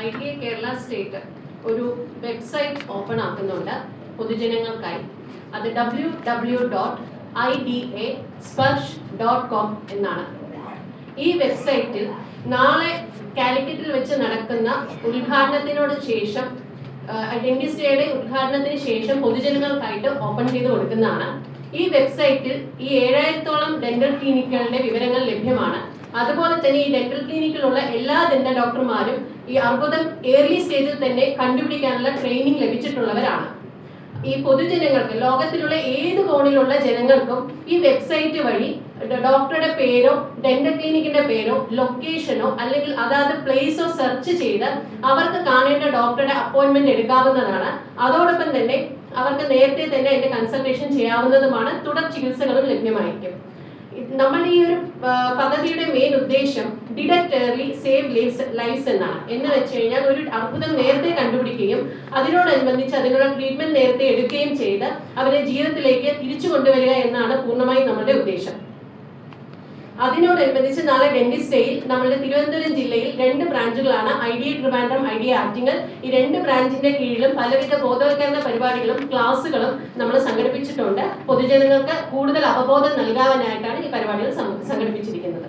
IDA Kerala state ഒരു website open ആക്കുന്നുണ്ട് പൊതുജനങ്ങൾക്കായി. അത് www.idasparsh.com എന്നാണ്. ഈ വെബ്സൈറ്റിൽ നാളെ കാലിക്കറ്റിൽ വെച്ച് നടക്കുന്ന ഉദ്ഘാടനത്തിനോട് ശേഷം ഡെന്റിസ്റ്റ് ഡേയുടെ ഉദ്ഘാടനത്തിന് ശേഷം പൊതുജനങ്ങൾക്കായിട്ട് ഓപ്പൺ ചെയ്ത് കൊടുക്കുന്നതാണ്. ഈ വെബ്സൈറ്റിൽ ഈ 7000-ഓളം ഡെന്റൽ ക്ലിനിക്കുകളുടെ വിവരങ്ങൾ ലഭ്യമാണ്. അതുപോലെ തന്നെ ഈ ഡെന്റൽ ക്ലിനിക്കിലുള്ള എല്ലാ ഡെന്റൽ ഡോക്ടർമാരും ഈ അർബുദം ഏർലി സ്റ്റേജിൽ തന്നെ കണ്ടുപിടിക്കാനുള്ള ട്രെയിനിങ് ലഭിച്ചിട്ടുള്ളവരാണ്. ഈ പൊതുജനങ്ങൾക്ക് ലോകത്തിലുള്ള ഏത് കോണിലുള്ള ജനങ്ങൾക്കും ഈ വെബ്സൈറ്റ് വഴി ഡോക്ടറുടെ പേരോ ഡെന്റൽ ക്ലിനിക്കിന്റെ പേരോ ലൊക്കേഷനോ അല്ലെങ്കിൽ അതാത് പ്ലേസോ സെർച്ച് ചെയ്ത് അവർക്ക് കാണേണ്ട ഡോക്ടറുടെ അപ്പോയിന്റ്മെന്റ് എടുക്കാവുന്നതാണ്. അതോടൊപ്പം തന്നെ അവർക്ക് നേരത്തെ തന്നെ അതിന്റെ കൺസൾട്ടേഷൻ ചെയ്യാവുന്നതുമാണ്. തുടർ ചികിത്സകളും ലഭ്യമായിരിക്കും. നമ്മൾ ഈ ഒരു പദ്ധതിയുടെ മെയിൻ ഉദ്ദേശം ഡിറ്റക്ട് ഏർലി സേവ് ലൈഫ്സ് എന്നാണ്. എന്ന് വെച്ച് കഴിഞ്ഞാൽ ഒരു അർബുദം നേരത്തെ കണ്ടുപിടിക്കുകയും അതിനോടനുബന്ധിച്ച് അതിനുള്ള ട്രീറ്റ്മെന്റ് നേരത്തെ എടുക്കുകയും ചെയ്ത് അവരെ ജീവിതത്തിലേക്ക് തിരിച്ചു കൊണ്ടുവരിക എന്നാണ് പൂർണ്ണമായും നമ്മുടെ ഉദ്ദേശം. അതിനോടനുബന്ധിച്ച് നാളെ ഡെന്റിസ്റ്റ് ഡേയിൽ നമ്മുടെ തിരുവനന്തപുരം ജില്ലയിൽ 2 ബ്രാഞ്ചുകളാണ്, IDA ട്രിവാൻഡ്രം, IDA ആറ്റിങ്ങൽ. ഈ 2 ബ്രാഞ്ചിന്റെ കീഴിലും പലവിധ ബോധവൽക്കരണ പരിപാടികളും ക്ലാസുകളും നമ്മൾ സംഘടിപ്പിച്ചിട്ടുണ്ട്. പൊതുജനങ്ങൾക്ക് കൂടുതൽ അവബോധം നൽകാനായിട്ടാണ് ഈ പരിപാടികൾ സംഘടിപ്പിച്ചിരിക്കുന്നത്.